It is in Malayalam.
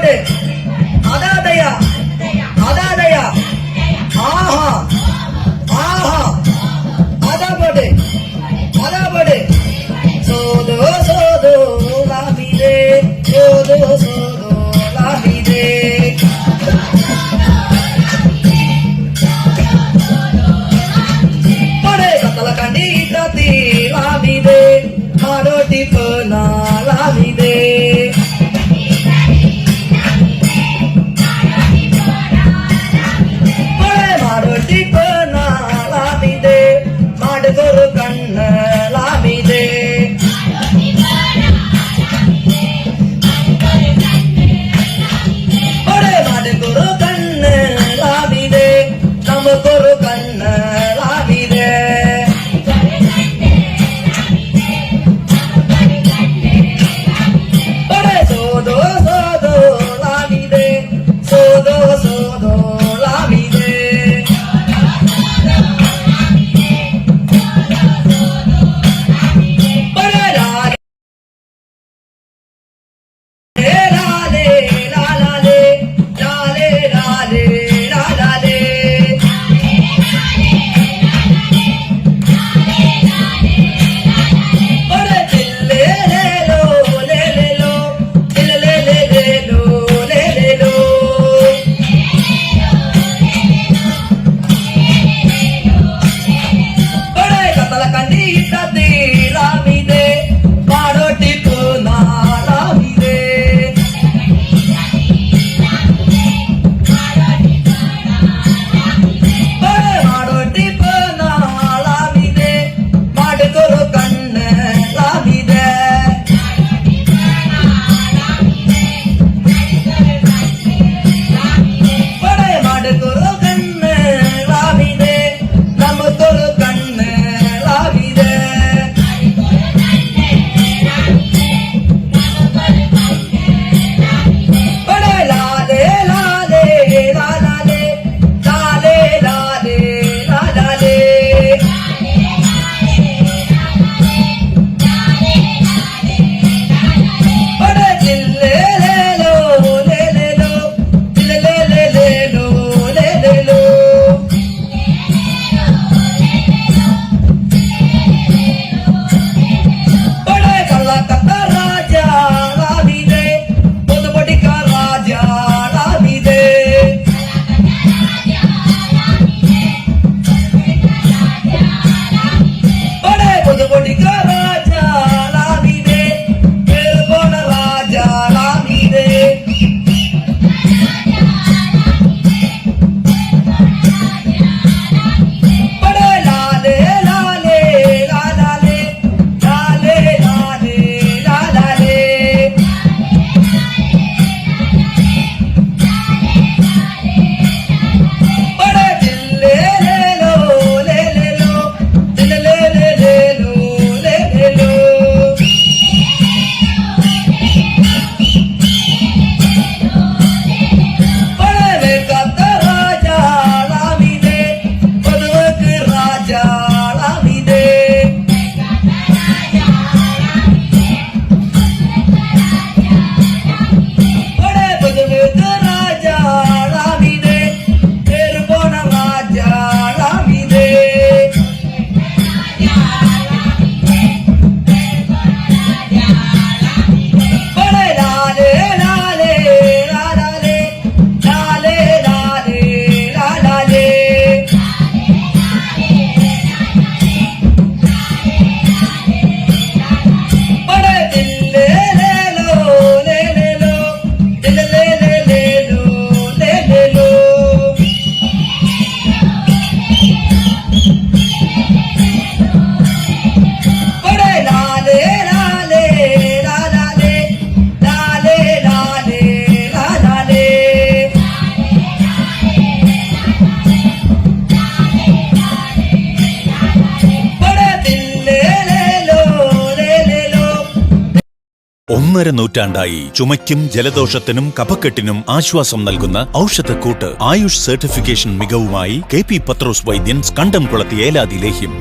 പോട്ടെ അതാതയാ അതാതയാ ആഹാ ആഹാ അതാ പോട്ടെ സോദോ സോദോ ലാമിദേ സോദോ സോദോ ലാമിദേ പടേ കത്തല കണ്ടീതത്തി ലാമിദേ മാരോട്ടി പന ലാമിദേ പടേ മാരോട്ടി പന ലാമിദേ മാടുകൊരു കണ്ണ് ലാമിദേ പടേ മാടുകൊരു കണ്ണ് ലാമിദേ നമുക്കൊരു കണ്ണ് ലാമിദേ പടേ സോദോ സോദോ ലാമിദേ സോദോ സോദോ ലാമിദേ പടേ ലാലേ ലാലേ ലാലേ ലാലേ ലാലേ പടേ ചില്ലേ ലേലോ ലേലേലോ ചില്ലേ ലേലേലോ ലേലേലോ പടേ കത്തല കണ്ടീതത്തി ലാമിദേ മാരോട്ടി പന ലാമിദേ പടേ മാരോട്ടി പന ലാമിദേ മാടുകൊരു കണ്ണ് ലാമിദേ പടേ മാടുകൊരു കണ്ണ് ലാമിദേ നമുക്കൊരു കണ്ണ് ലാമിദേ പടേ ലാലേ ലാലേ ലാലേ ലാലേ ലാലേ ലാലേ പടേ ചില്ലേ ലേലോ ലേലേലോ ചില്ലേ ലേലേലോ ലേലേലോ പടേ കള്ളക്കത്ത രാജ ലാമിദേ പൊതുപടിക്ക രാജ ലാമിദേ പടേ പൊതുപടിക്ക രാജ ലാമിദേ പേര് പോണ രാജ ലാമിദേ പടേ ലാലേ ലാലേ ലാലേ ലാലേ ലാലേ ലാലേ പടേ ചില്ലേ ലേലോ ലേലേലോ ചില്ലേ ലേലേലോ ലേലേലോ പടേ വേഗത്ത രാജ ലാമിദേ പൊതുവക്ക് രാജ ലാമിദേ പടേ പൊതുവക്ക് രാജ ലാമിദേ പേര് പോണ രാജ ലാമിദേ പടേ ലാലേ ലാലേ ലാലേ ലാലേ ലാലേ ലാലേ പടേ ചില്ലേ ലേലോ ലേലേലോ ചില്ലേ ലേലേലോ ലേലേലോ പടേ ലാലേ ലാലേ ലാലേ ലാലേ ലാലേ ലാലേ പടേ ചില്ലേ ലേലോ ലേലേലോ 1.5 നൂറ്റാണ്ടായി ചുമയ്ക്കും ജലദോഷത്തിനും കഫക്കെട്ടിനും ആശ്വാസം നൽകുന്ന ഔഷധക്കൂട്ട് ആയുഷ് സർട്ടിഫിക്കേഷൻ മികവുമായി KP പത്രോസ് വൈദ്യൻ കണ്ടംകുളത്തി ഏലാതി ലേഹ്യം.